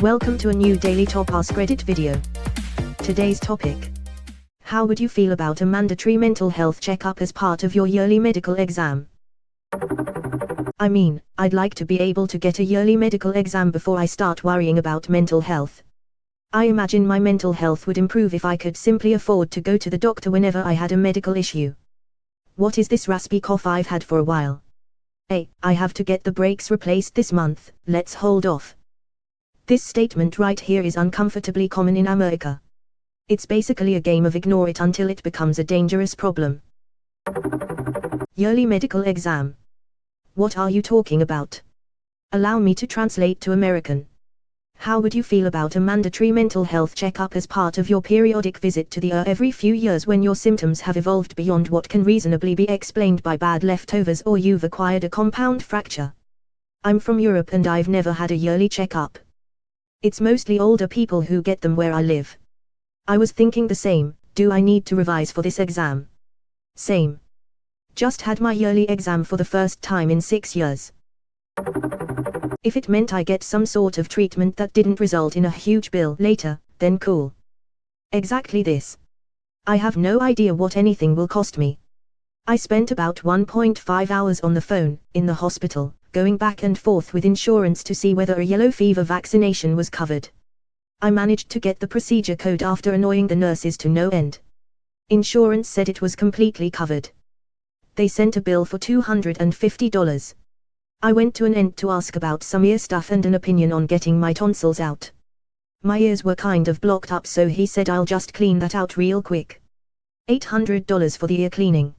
Welcome to a new daily top Askreddit video. Today's topic: how would you feel about a mandatory mental health checkup as part of your yearly medical exam? I mean, I'd like to be able to get a yearly medical exam before I start worrying about mental health. I imagine my mental health would improve if I could simply afford to go to the doctor whenever I had a medical issue. What is this raspy cough I've had for a while? Hey, I have to get the brakes replaced this month, let's hold off. This statement right here is uncomfortably common in America. It's basically a game of ignore it until it becomes a dangerous problem. Yearly medical exam. What are you talking about? Allow me to translate to American. How would you feel about a mandatory mental health checkup as part of your periodic visit to the ER every few years when your symptoms have evolved beyond what can reasonably be explained by bad leftovers or you've acquired a compound fracture? I'm from Europe and I've never had a yearly checkup. It's mostly older people who get them where I live. I was thinking the same, do I need to revise for this exam? Same. Just had my yearly exam for the first time in 6 years. If it meant I get some sort of treatment that didn't result in a huge bill later, then cool. Exactly this. I have no idea what anything will cost me. I spent about 1.5 hours on the phone, in the hospital, going back and forth with insurance to see whether a yellow fever vaccination was covered. I managed to get the procedure code after annoying the nurses to no end. Insurance said it was completely covered. They sent a bill for $250. I went to an end to ask about some ear stuff and an opinion on getting my tonsils out. My ears were kind of blocked up, so he said I'll just clean that out real quick. $800 for the ear cleaning.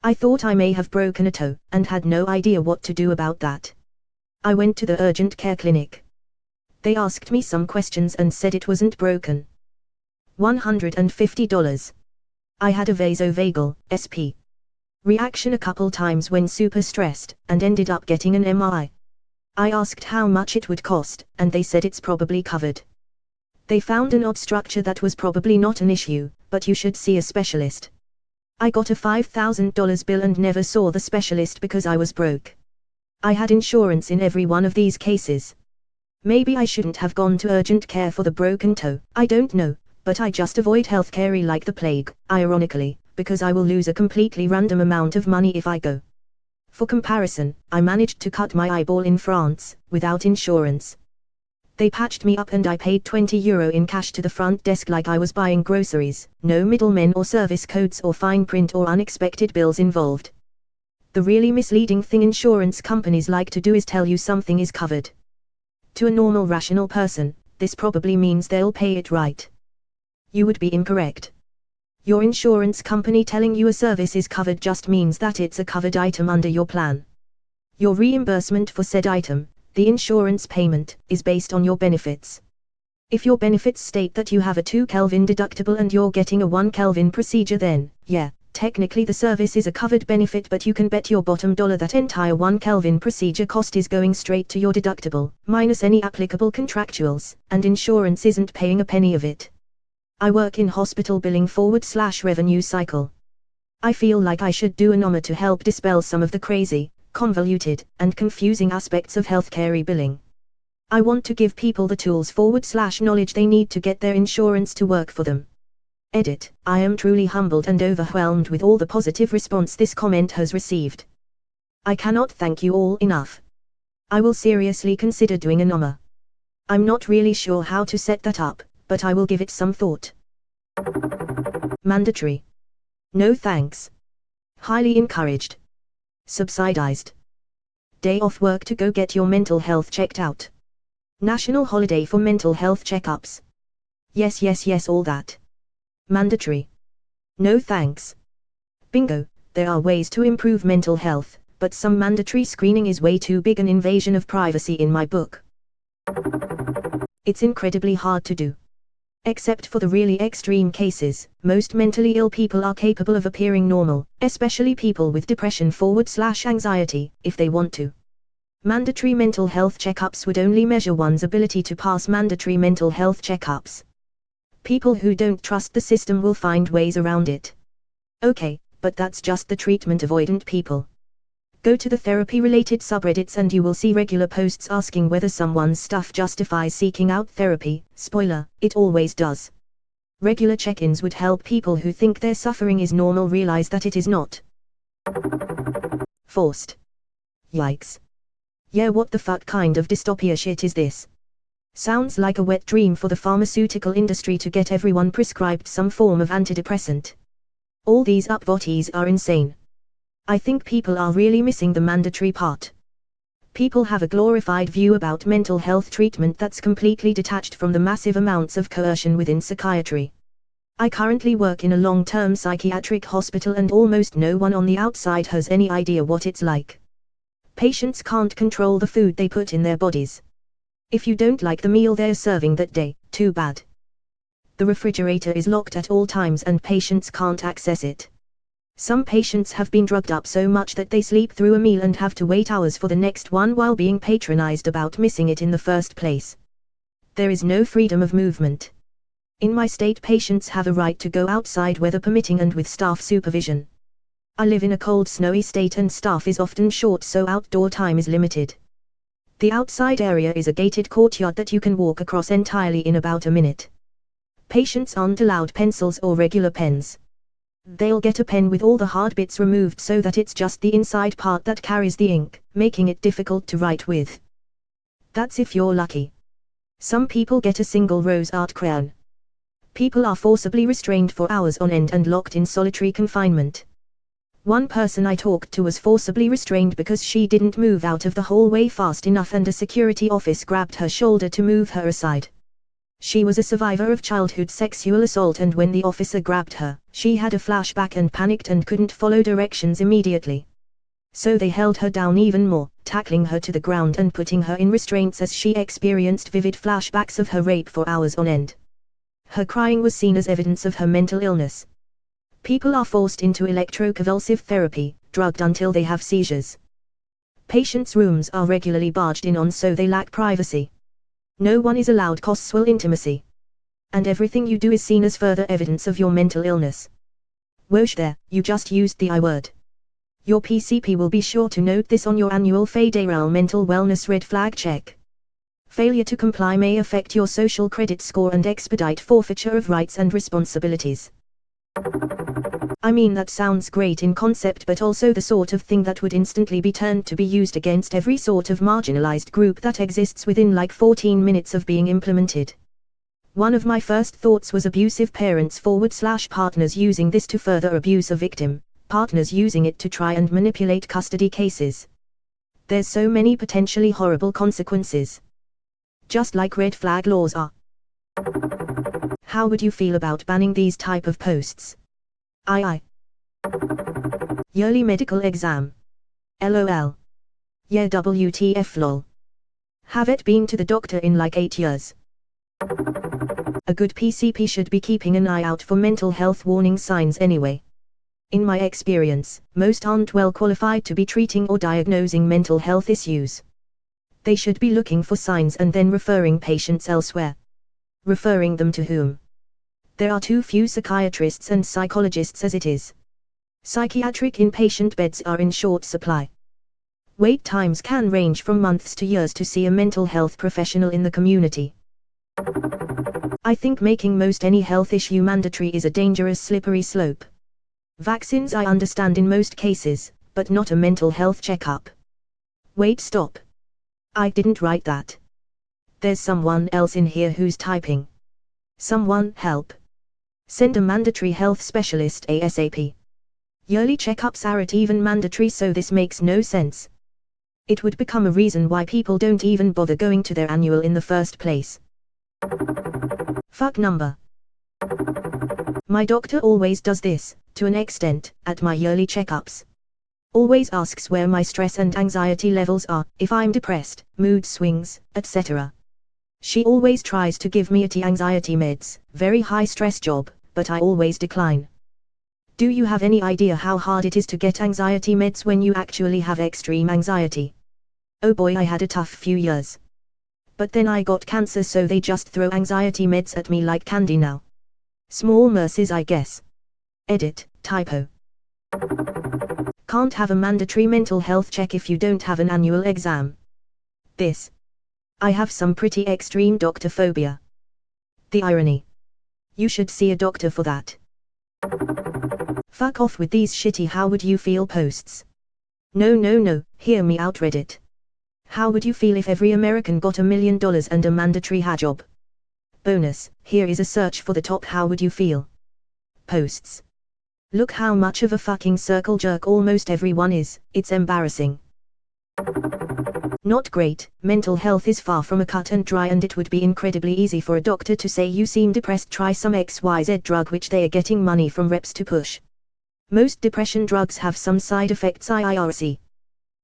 I thought I may have broken a toe, and had no idea what to do about that. I went to the urgent care clinic. They asked me some questions and said it wasn't broken. $150. I had a vasovagal, SP. reaction a couple times when super stressed, and ended up getting an MRI. I asked how much it would cost, and they said it's probably covered. They found an odd structure that was probably not an issue, but you should see a specialist. I got a $5,000 bill and never saw the specialist because I was broke. I had insurance in every one of these cases. Maybe I shouldn't have gone to urgent care for the broken toe, I don't know, but I just avoid healthcare like the plague, ironically, because I will lose a completely random amount of money if I go. For comparison, I managed to cut my eyeball in France, without insurance. They patched me up and I paid €20 in cash to the front desk like I was buying groceries, no middlemen or service codes or fine print or unexpected bills involved. The really misleading thing insurance companies like to do is tell you something is covered. To a normal rational person, this probably means they'll pay it right. You would be incorrect. Your insurance company telling you a service is covered just means that it's a covered item under your plan. Your reimbursement for said item, the insurance payment, is based on your benefits. If your benefits state that you have a 2 Kelvin deductible and you're getting a 1 Kelvin procedure, then, yeah, technically the service is a covered benefit, but you can bet your bottom dollar that entire 1 Kelvin procedure cost is going straight to your deductible, minus any applicable contractuals, and insurance isn't paying a penny of it. I work in hospital billing / revenue cycle. I feel like I should do a NOMA to help dispel some of the crazy, convoluted, and confusing aspects of healthcare e-billing. I want to give people the tools / knowledge they need to get their insurance to work for them. Edit. I am truly humbled and overwhelmed with all the positive response this comment has received. I cannot thank you all enough. I will seriously consider doing a NOMA. I'm not really sure how to set that up, but I will give it some thought. Mandatory. No thanks. Highly encouraged. Subsidized. Day off work to go get your mental health checked out. National holiday for mental health checkups. Yes, all that. Mandatory. No thanks. Bingo, there are ways to improve mental health, but some mandatory screening is way too big an invasion of privacy in my book. It's incredibly hard to do. Except for the really extreme cases, most mentally ill people are capable of appearing normal, especially people with depression / anxiety, if they want to. Mandatory mental health checkups would only measure one's ability to pass mandatory mental health checkups. People who don't trust the system will find ways around it. Okay, but that's just the treatment avoidant people. Go to the therapy-related subreddits and you will see regular posts asking whether someone's stuff justifies seeking out therapy. Spoiler, it always does. Regular check-ins would help people who think their suffering is normal realize that it is not. Forced. Yikes. Yeah, what the fuck kind of dystopia shit is this? Sounds like a wet dream for the pharmaceutical industry to get everyone prescribed some form of antidepressant. All these upvotees are insane. I think people are really missing the mandatory part. People have a glorified view about mental health treatment that's completely detached from the massive amounts of coercion within psychiatry. I currently work in a long-term psychiatric hospital and almost no one on the outside has any idea what it's like. Patients can't control the food they put in their bodies. If you don't like the meal they're serving that day, too bad. The refrigerator is locked at all times and patients can't access it. Some patients have been drugged up so much that they sleep through a meal and have to wait hours for the next one while being patronized about missing it in the first place. There is no freedom of movement. In my state, patients have a right to go outside weather permitting and with staff supervision. I live in a cold, snowy state and staff is often short, so outdoor time is limited. The outside area is a gated courtyard that you can walk across entirely in about a minute. Patients aren't allowed pencils or regular pens. They'll get a pen with all the hard bits removed so that it's just the inside part that carries the ink, making it difficult to write with. That's if you're lucky. Some people get a single rose art crayon. People are forcibly restrained for hours on end and locked in solitary confinement. One person I talked to was forcibly restrained because she didn't move out of the hallway fast enough and a security officer grabbed her shoulder to move her aside. She was a survivor of childhood sexual assault and when the officer grabbed her, she had a flashback and panicked and couldn't follow directions immediately. So they held her down even more, tackling her to the ground and putting her in restraints as she experienced vivid flashbacks of her rape for hours on end. Her crying was seen as evidence of her mental illness. People are forced into electroconvulsive therapy, drugged until they have seizures. Patients' rooms are regularly barged in on so they lack privacy. No one is allowed casual intimacy. And everything you do is seen as further evidence of your mental illness. Whoosh there, you just used the I word. Your PCP will be sure to note this on your annual federal mental wellness red flag check. Failure to comply may affect your social credit score and expedite forfeiture of rights and responsibilities. I mean, that sounds great in concept, but also the sort of thing that would instantly be turned to be used against every sort of marginalized group that exists within like 14 minutes of being implemented. One of my first thoughts was abusive parents / partners using this to further abuse a victim, partners using it to try and manipulate custody cases. There's so many potentially horrible consequences. Just like red flag laws are. How would you feel about banning these type of posts? Yearly medical exam. LOL. Yeah, WTF lol. Haven't been to the doctor in like 8 years. A good PCP should be keeping an eye out for mental health warning signs anyway. In my experience, most aren't well qualified to be treating or diagnosing mental health issues. They should be looking for signs and then referring patients elsewhere. Referring them to whom? There are too few psychiatrists and psychologists as it is. Psychiatric inpatient beds are in short supply. Wait times can range from months to years to see a mental health professional in the community. I think making most any health issue mandatory is a dangerous slippery slope. Vaccines I understand in most cases, but not a mental health checkup. Wait, stop. I didn't write that. There's someone else in here who's typing. Someone help. Send a mandatory health specialist ASAP. Yearly checkups aren't even mandatory, so this makes no sense. It would become a reason why people don't even bother going to their annual in the first place. Fuck number. My doctor always does this, to an extent, at my yearly checkups. Always asks where my stress and anxiety levels are, if I'm depressed, mood swings, etc. She always tries to give me anti-anxiety meds, very high stress job, but I always decline. Do you have any idea how hard it is to get anxiety meds when you actually have extreme anxiety? Oh boy, I had a tough few years. But then I got cancer, so they just throw anxiety meds at me like candy now. Small mercies, I guess. Edit, typo. Can't have a mandatory mental health check if you don't have an annual exam. I have some pretty extreme doctor phobia. The irony. You should see a doctor for that. Fuck off with these shitty how would you feel posts. No, hear me out Reddit. How would you feel if every American got $1 million and a mandatory hijab? Bonus, here is a search for the top how would you feel posts. Look how much of a fucking circle jerk almost everyone is, it's embarrassing. Not great, mental health is far from a cut and dry and it would be incredibly easy for a doctor to say you seem depressed, try some XYZ drug which they are getting money from reps to push. Most depression drugs have some side effects IRC.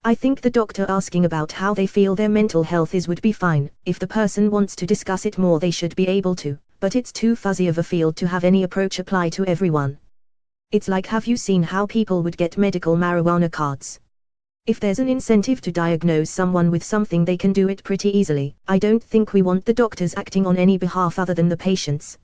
I think the doctor asking about how they feel their mental health is would be fine, if the person wants to discuss it more they should be able to, but it's too fuzzy of a field to have any approach apply to everyone. It's like have you seen how people would get medical marijuana cards? If there's an incentive to diagnose someone with something they can do it pretty easily. I don't think we want the doctors acting on any behalf other than the patients.